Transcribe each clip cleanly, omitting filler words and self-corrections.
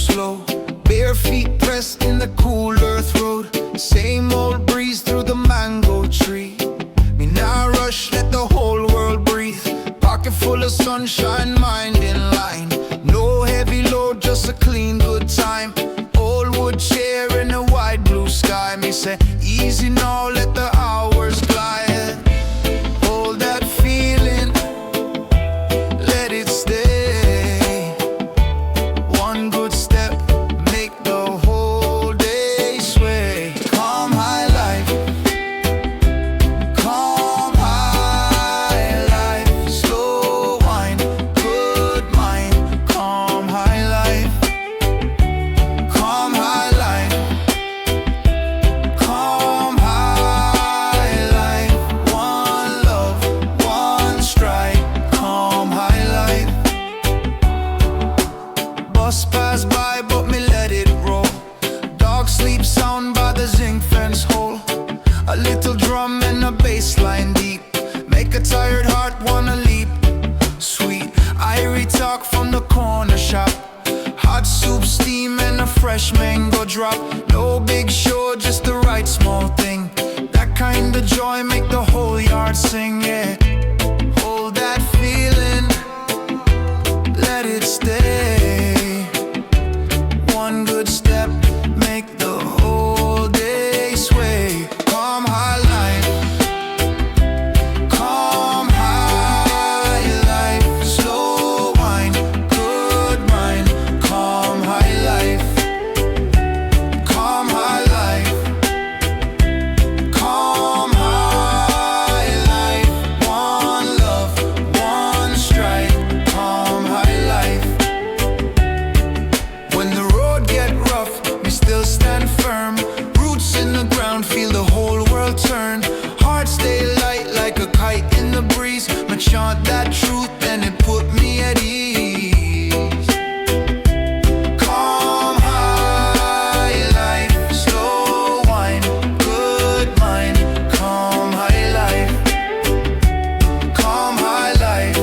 slow. Bare feet pressed in the cool earth road. Same old breeze through the mango tree. Me now rush, let the whole world breathe. Pocket full of sunshine, mind in line. No heavy load, just a clean good time. Old wood chair in a wide blue sky. Me say, easy now, let the hours glide. Hold that feeling, let it stay. One good step, make the whole day sway. Calm high life, calm high life. Slow wine, good mind. Calm high life, calm high life, calm high life. One love, one strike. Calm high life. Bus pass by, but me let it roll. Dog sleep sound by the zinc fence hole. A little drum and a bass line deep. Make a tired heart wanna leap. Sweet Irie talk from the corner shop. Hot soup steam and a fresh mango drop. No big show, just the right small thing. That kind of joy make the whole yard sing, yeah. Hold that feeling, let it stay. One good step, make the whole day sway. Calm high life, calm high life. Slow wine, good mind. Calm high life, calm high life, calm high life. One love, one strike. Calm high life. When the road get rough, we still stand firm. Roots in the ground, feel the whole world turn. Heart stay light like a kite in the breeze. Me chant that truth and it put me at ease. Calm high life, slow wine, good mind. Calm high life, calm high life,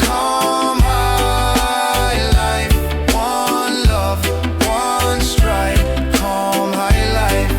calm high life. One love, one strike. Calm high life.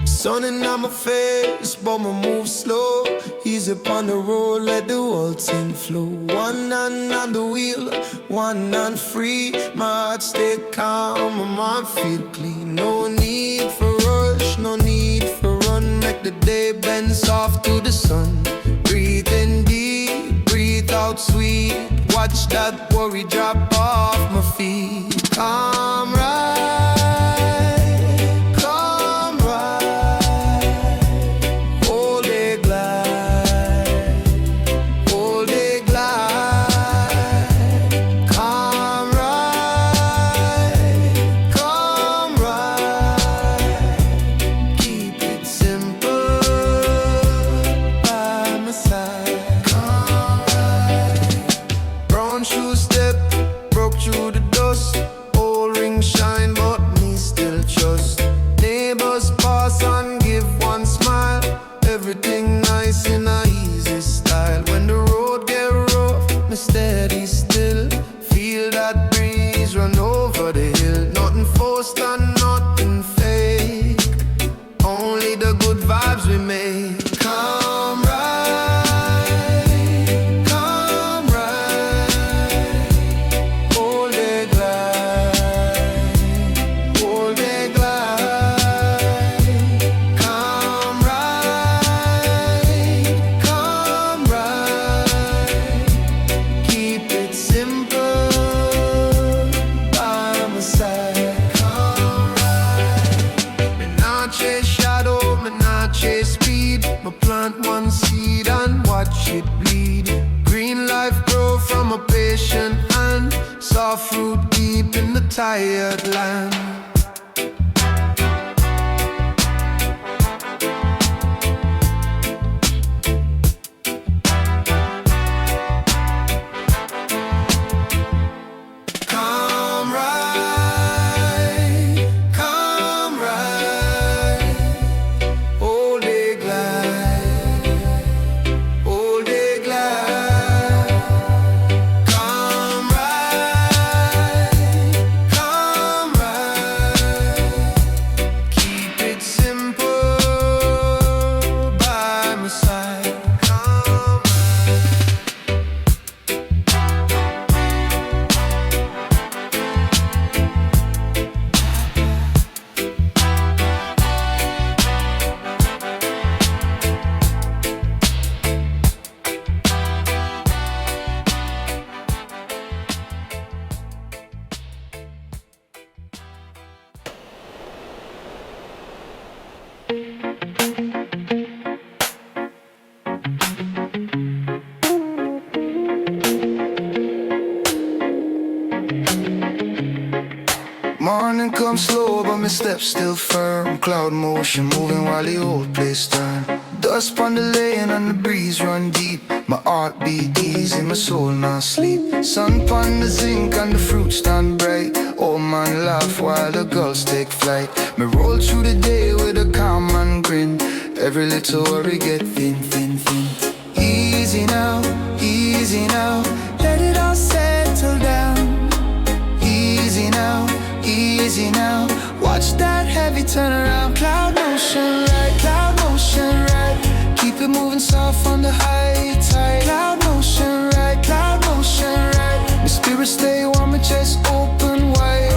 Sun in on my face, but my move slow. Easy upon the road, let the whole thing flow. One hand on the wheel, one hand free. My heart stay calm, my mind feel clean. No need for rush, no need for run. Make the day bend soft to the sun. Breathe in deep, breathe out sweet. Watch that worry drop off my feet. Calm right, calm right. Hold it glide, hold it glide. Calm right, calm right. Keep it simple by my side. Calm right. Brown shoe step, broke through the dust. Old ring shine, but me still trust. Neighbors pass and give one smile. Everything nice in a easy style. When the road get rough, me steady still. Feel that breeze run over the hill. Nothing forced and nothing fake. Only the good vibes we make. Calm right, calm right. Hold it glide, hold it glide. Calm right, calm right. Keep it simple by my side. Calm right. Me not chase shadow, me not chase speed. Me plant one seed and watch it bleed. Green life grow from a patient hand. Soft fruit deep in the tired land. come slow, but my steps still firm. Cloud motion moving while the old place turn. Dust on the lane and the breeze run deep. My heart beat easy, my soul not sleep. Sun pon the zinc and the fruit stand bright. Old man laugh while the girls take flight. Me roll through the day with a calm and grin. Every little worry get thin, thin, thin. Easy now, let it all settle down. Easy now, watch that heavy turn around. Cloud motion right, keep it moving soft on the high tide. Cloud motion right, my spirit stay warm, my chest open wide.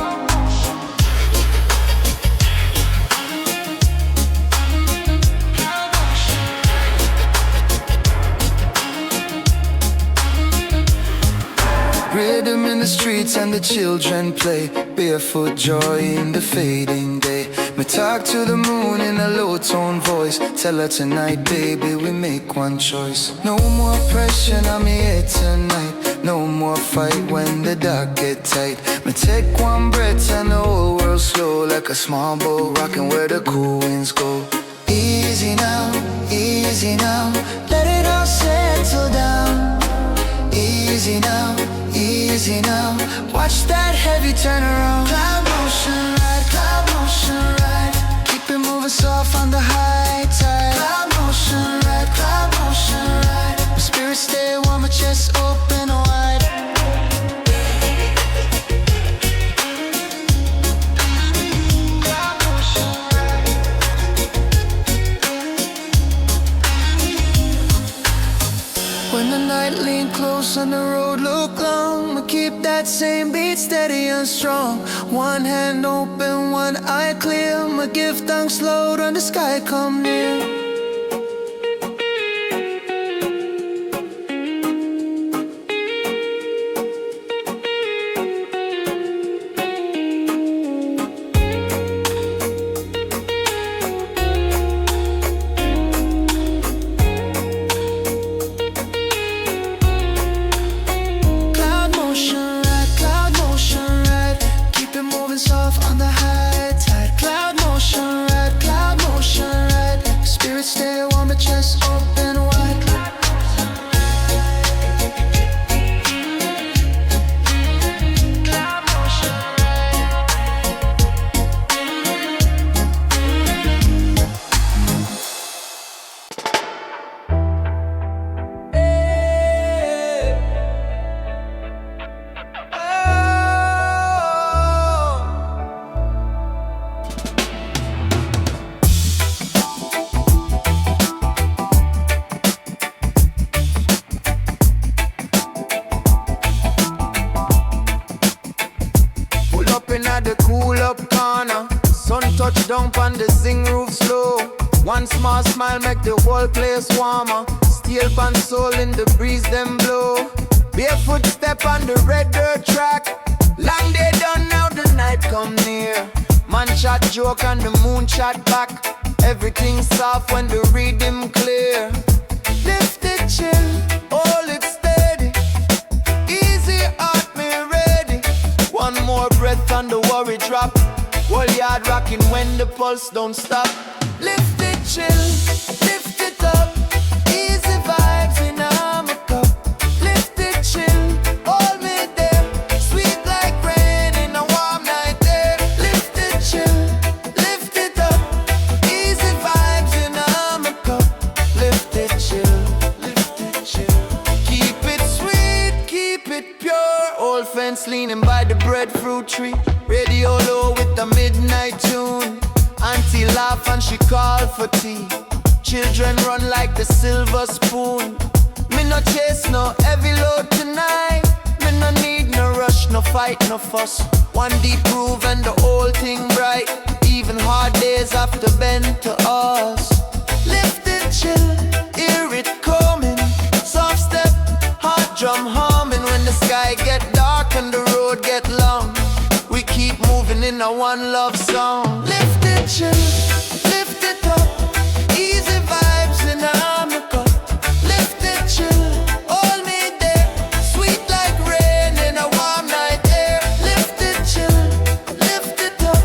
Rhythm in the streets and the children play. Barefoot joy in the fading day. Me talk to the moon in a low tone voice. Tell her tonight, baby, we make one choice. No more pressure on me head tonight. No more fight when the dark get tight. Me take one breath and the whole world slow. Like a small boat rocking where the cool winds go. Easy now, let it all settle down. Easy now, watch that heavy turn around. Cloud motion right, keep it moving soft on the high tide. Cloud motion right, my spirit stay warm, my chest open wide. Cloud motion right. When the night lean close and the road look long, we keep that same beat steady and strong. One hand open, one eye clear. My give thanks loud when the sky come near. Down on the zinc roof slow. One small smile make the whole place warmer. Steel pan soul in the breeze them blow. Barefoot step on the red dirt track. Long day done now the night come near. Man chat joke and the moon chat back. Everything soft when the rhythm clear. Lift it chill, hold it steady. Easy heart me ready. One more breath and the worry drop. Whole yard rocking when the pulse don't stop. Lift it chill, lift it up. Easy vibes in my cup. Lift it chill, hold me there. Sweet like rain in a warm night there. Lift it chill, lift it up. Easy vibes in my cup. Lift it chill, lift it chill. Keep it sweet, keep it pure. Old fence leaning by the breadfruit tree. Radio low with the midnight tune. Auntie laugh and she call for tea. Children run like the silver spoon. Me no chase no heavy load tonight. Me no need no rush, no fight, no fuss. One deep groove and the whole thing bright. Even hard days have to bend to us. Lift it chill, hear it coming. Soft step, hot drum humming. When the sky get dark and the road get long, we keep moving in a one love song. Lift it chill, lift it up. Easy vibes in my cup. Lift it chill, hold me there. Sweet like rain in a warm night air. Lift it chill, lift it up.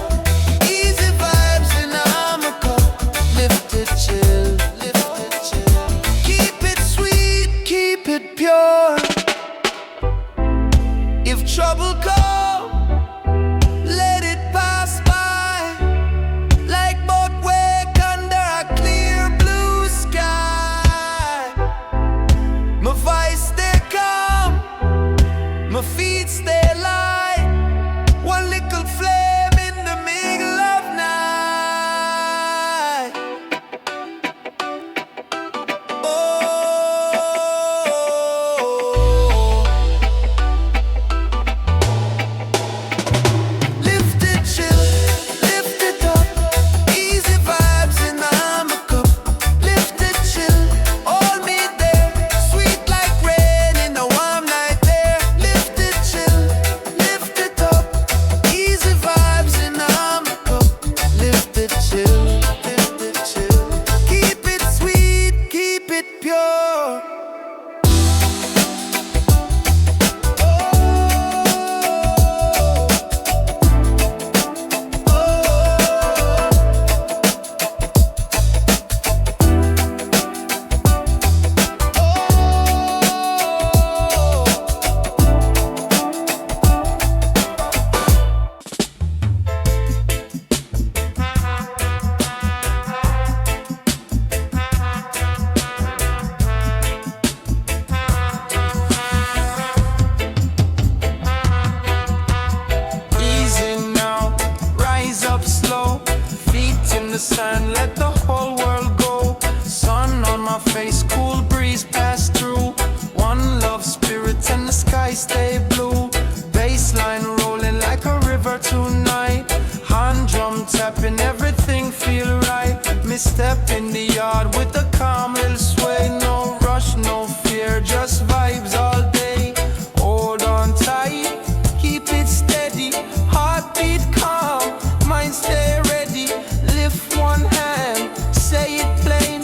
one drum tapping, everything feel right. Me step in the yard with a calm little sway. No rush, no fear, just vibes all day. Hold on tight, keep it steady. Heartbeat calm, mind stay ready. Lift one hand, say it plain.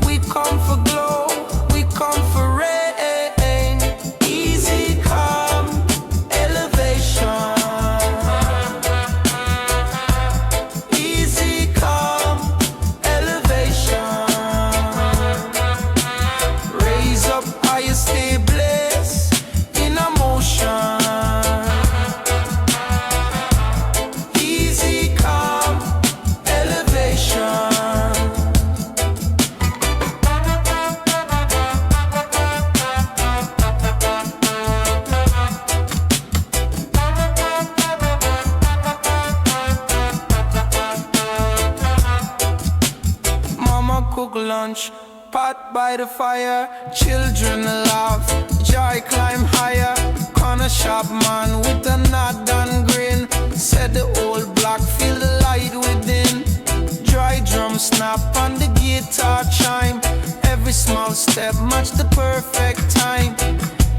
We come for glow, we come for rain. Easy calm, elevation. Easy calm, elevation. Raise up higher, stay blessed in a motion. Easy calm, elevation. Mama cook lunch, pot by the fire. Children laugh, joy climb higher. Corner shop man with a nod and grin. Said the old block, feel the light within. Dry drum snap on the guitar chime. Every small step match the perfect time.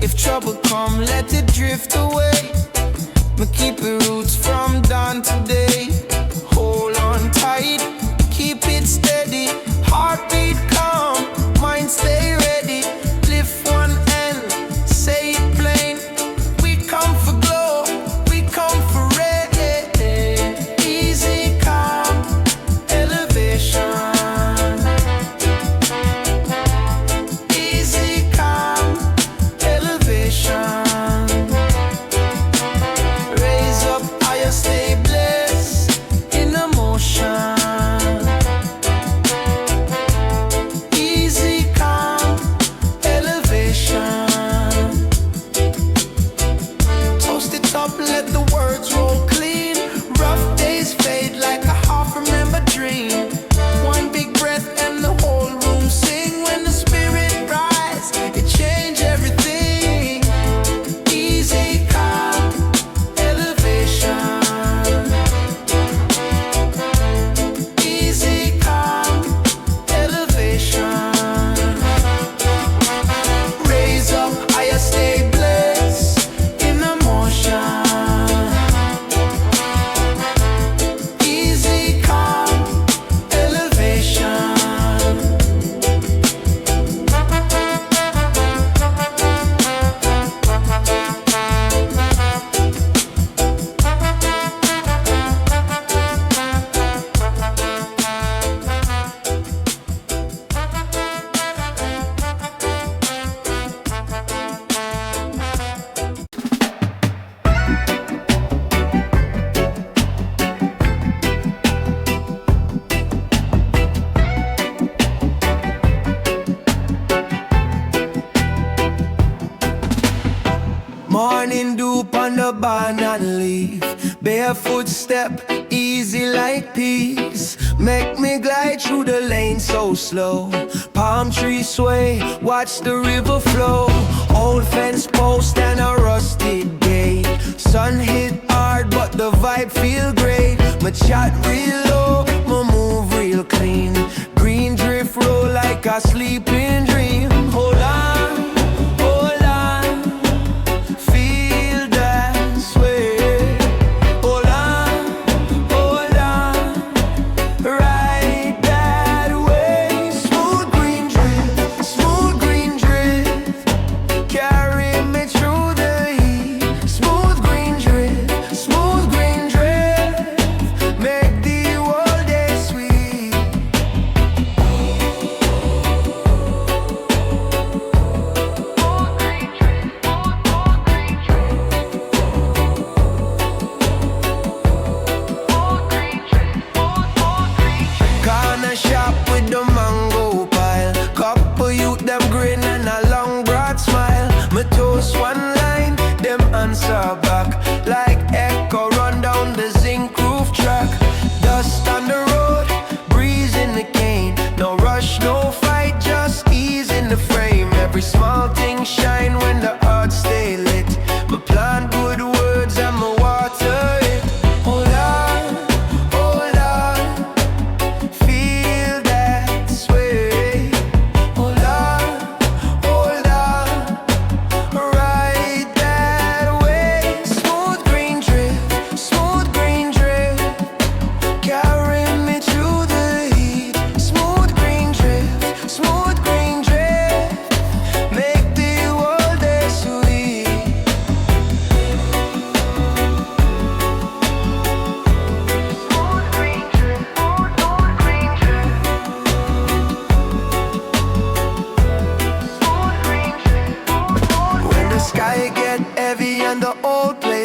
If trouble come, let it drift away. Me keep it roots from dawn to day. Hold on tight, keep it steady. Heartbeat calm, mind stay ready. Lift one end, say it plain. We come for glow, we come for rain. Easy calm, elevation. Easy calm, elevation. Raise up higher, stay blessed in emotion. Easy calm, elevation. Toast it up, let the words roll clean. Rough days fade like a half-remembered dream. One big breath and the whole room sing. When the spirit rise, it change everything. Easy calm, elevation. Easy calm, elevation. Raise up higher, stay blessed in emotion. Easy calm, elevation. Morning dew on the banana leaf. Barefoot step, easy like peace. Make me glide through the lane so slow. Palm tree sway, watch the river flow. Old fence post and a rusted gate. Sun hit hard but the vibe feel great. My chat real low, my move real clean. Green drift roll like a sleeping dream. Hold on, hold on, feel that sway. Hold on, right that way. Smooth green drift, carry me through the heat. Smooth green drift, make the whole day sweet.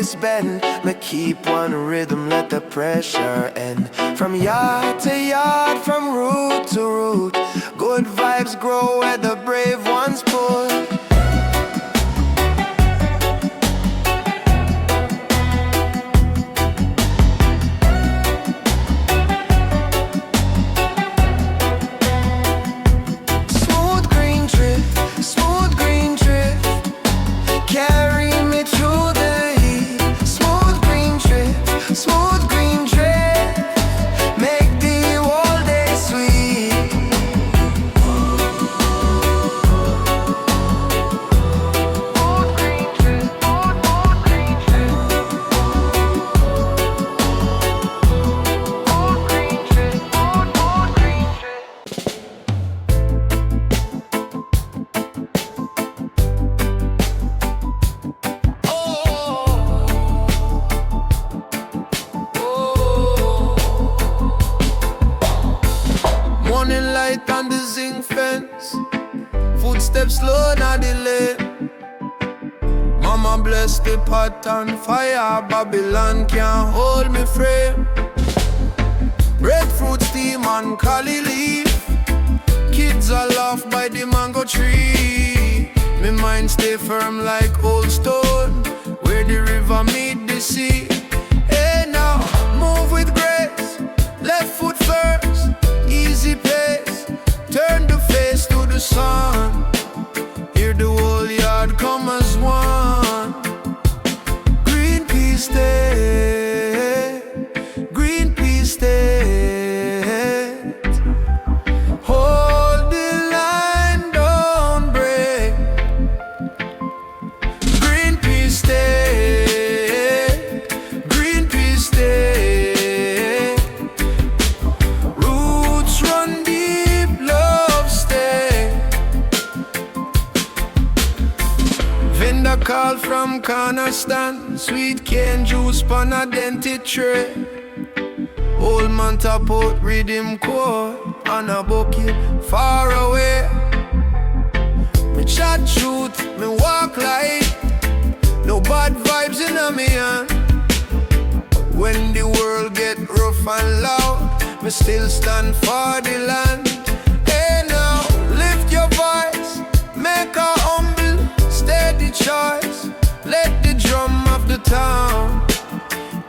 waist bend. Me keep one rhythm, let the pressure end. From yard to yard, from root to root, good vibes grow where the brave ones put. On the zinc fence, footsteps slow, not delay. Mama bless the pot on fire, Babylon can't hold me frame. Breadfruit steam and cali leaf, kids are laughed by the mango tree. My mind stay firm like old stone, where the river meet the sea. Hey now, move with grace, left foot first, easy pace. Turn the face to the sun, hear the whole yard come as one. Green peas stay, green peas stay. Hold the line, don't break. Green peas stay, green peas stay. Roots run deep, love stay. Vendor call from corner stand, sweet cane juice pan a dented tray. Old man tap out rhythm core on a bucket far away. Me chat truth, me walk light, no bad vibes in a me hand. When the world get rough and loud, me still stand for the land. Hey now, lift your voice, make a humble, steady choice. Let the drum of the town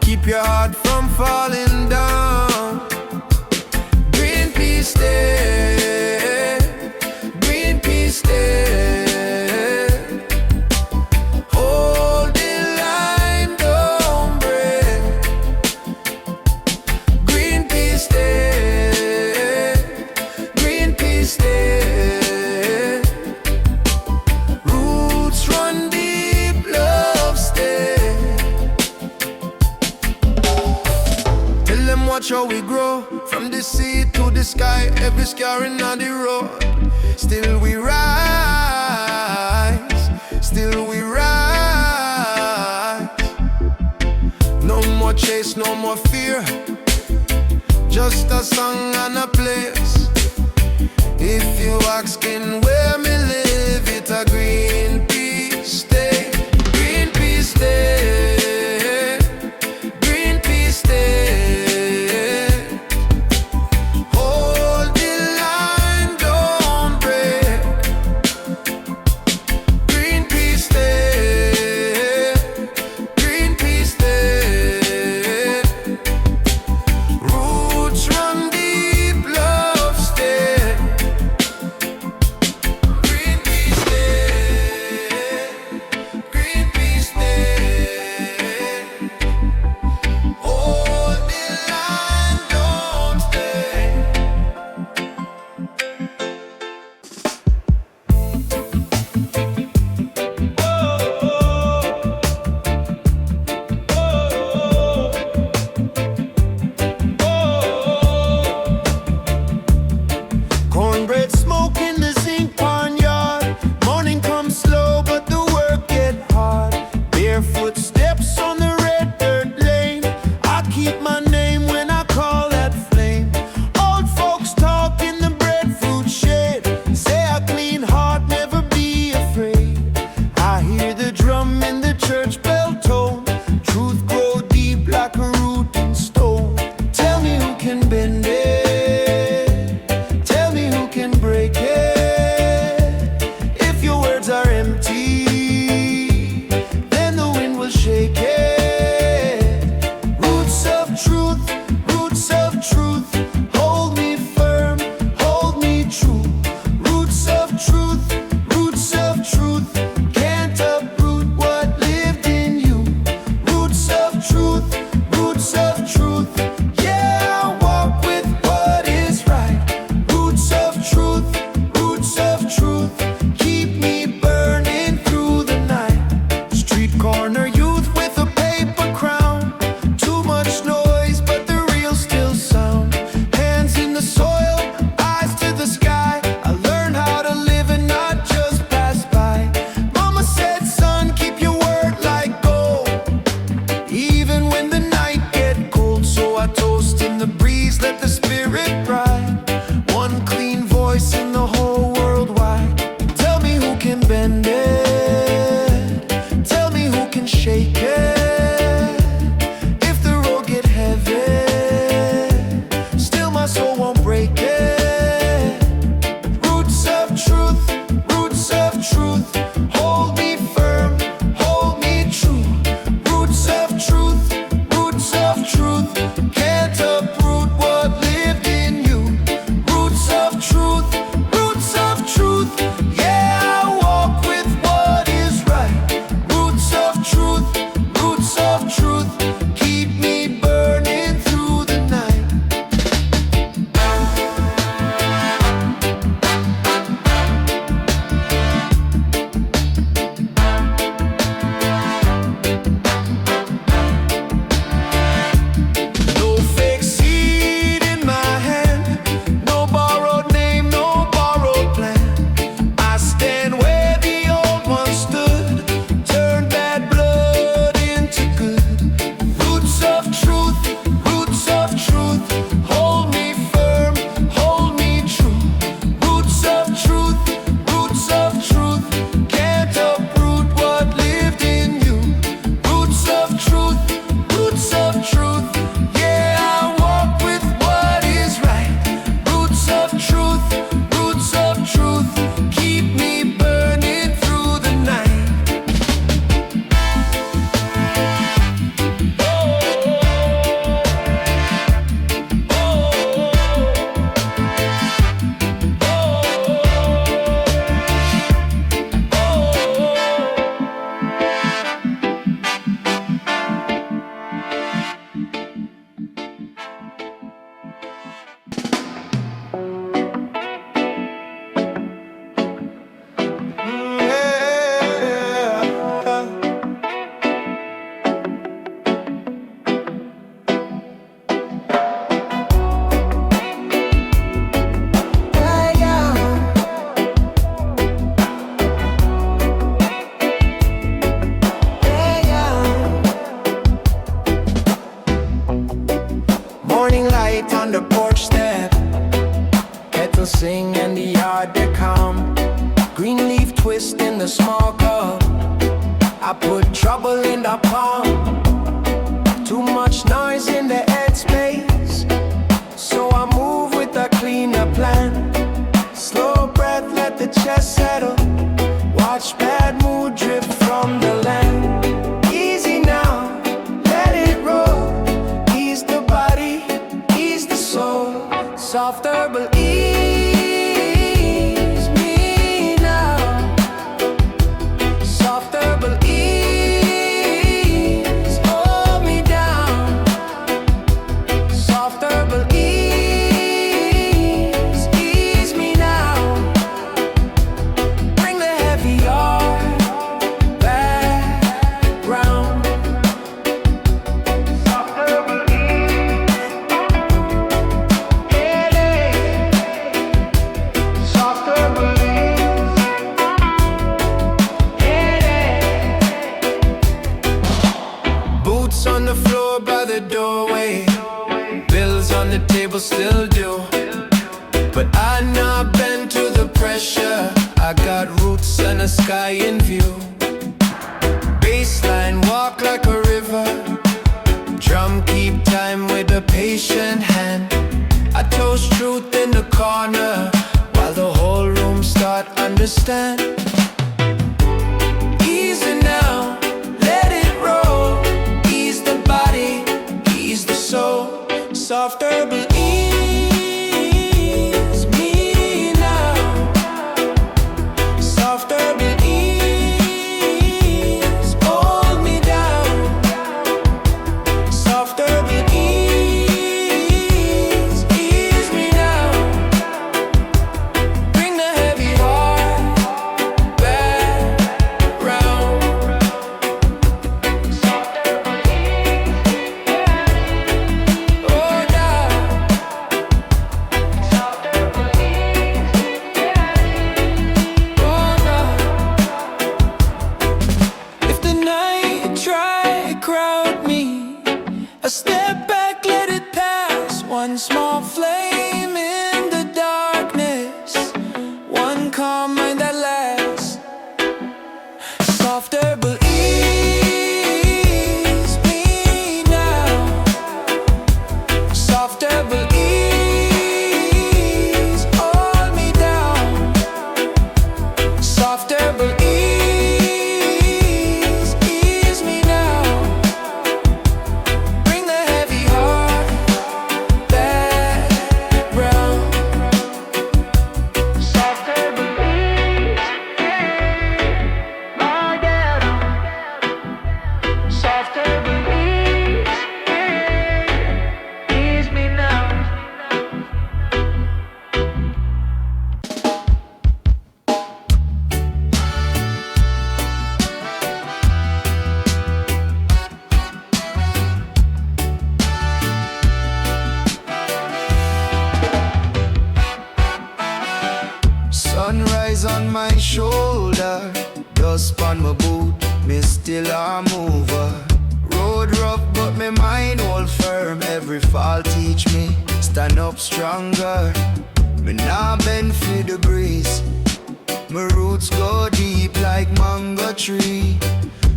keep your heart from falling down. Green peas stay, green peas stay. Hold the line, don't break. Green peas stay, green peas stay. Roots run deep, love stay. Tell them watch how we grow, from the sea to the sky, every scarring on the road. Still we rise, still we rise. No more chase, no more fear, just a song and a place. If you asking where me live, it's a green peas stay, green peas stay, green peas stay. Hold the line, don't break. Green peas stay, green peas stay. Roots run deep, love stay. Green on the porch step. Kettle sing and the yard they calm. Green leaf twist in the small cup. I put trouble in the palm. Too much noise in the headspace, so I move with a cleaner plan. Slow breath, let the chest settle. Watch bad mood drip from the land. Easy now, let it roll. Ease the body, ease the soul. Soft herbal ease me now. Soft herbal ease, hold me down. Soft herbal ease, ease me now. Bring the heavy heart back round. Soft herbal ease, headache. Soft herbal ease, headache. Boots on the floor by the doorway. Bills on the table still do. But I not bend to the pressure. I got roots and a sky in view. Baseline walk like a river. Drum keep time with a patient hand. I toast truth in the corner while the whole room start understand. Easy now, let it roll. Ease the body, ease the soul. Soft herbal ease me now. Soft herbal ease, hold me down. Soft herbal ease, ease me now. Bring the heavy heart back round. Soft herbal ease, oh down. Soft herbal ease, oh down. If the night try crowd me, I step back, let it pass. One small flame in the darkness, one calm mind that lasts. Soft herbal ease me now. Soft herbal ease, hold me down. Soft herbal ease, ease me now. Bring the heavy heart back round. Soft herbal ease, my ghetto. Soft herbal ease, ease me now. Sunrise on my shoulder, dust on my boot, me still a mover. Road rough but me mind hold firm. Every fall teach me stand up stronger. Me nah bend for the breeze. My roots go deep like mango tree.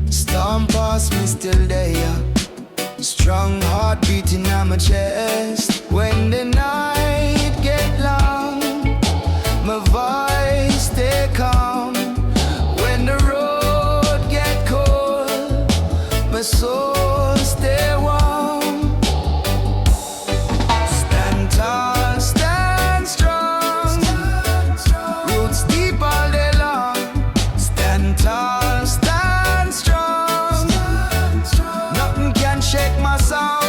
Storm past me still there. Strong heart beating on my chest. When the night get long, my voice stay calm. When the road get cold, my soul stay warm. Stand tall, stand strong. Roots deep all day long. Stand tall, stand strong. Nothing can shake my sound.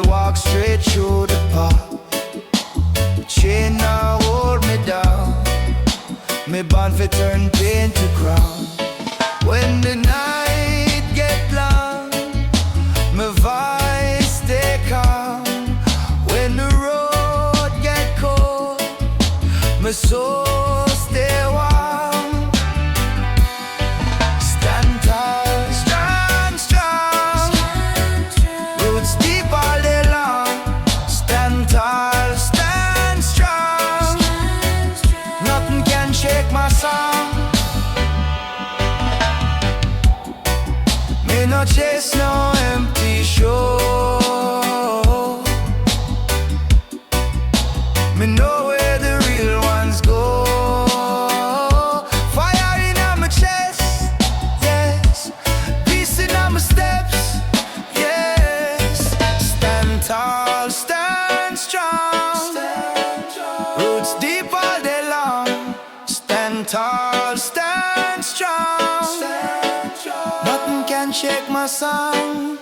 walk straight through the park. Chain now hold me down. Me bond fi turn pain to crown. When the night get long, my voice stay calm. When the road get cold, my soul stay warm. Stand tall, stand strong. Roots deep all day long. Stand tall, stand strong. Nothing can shake my song. Me no chase no empty show. Me know where the real ones go. Fire in my chest, yes. Peace in my steps, yes. Stand tall, stand strong. Roots deep all day long. Stand tall, stand strong. Nothing can shake my song.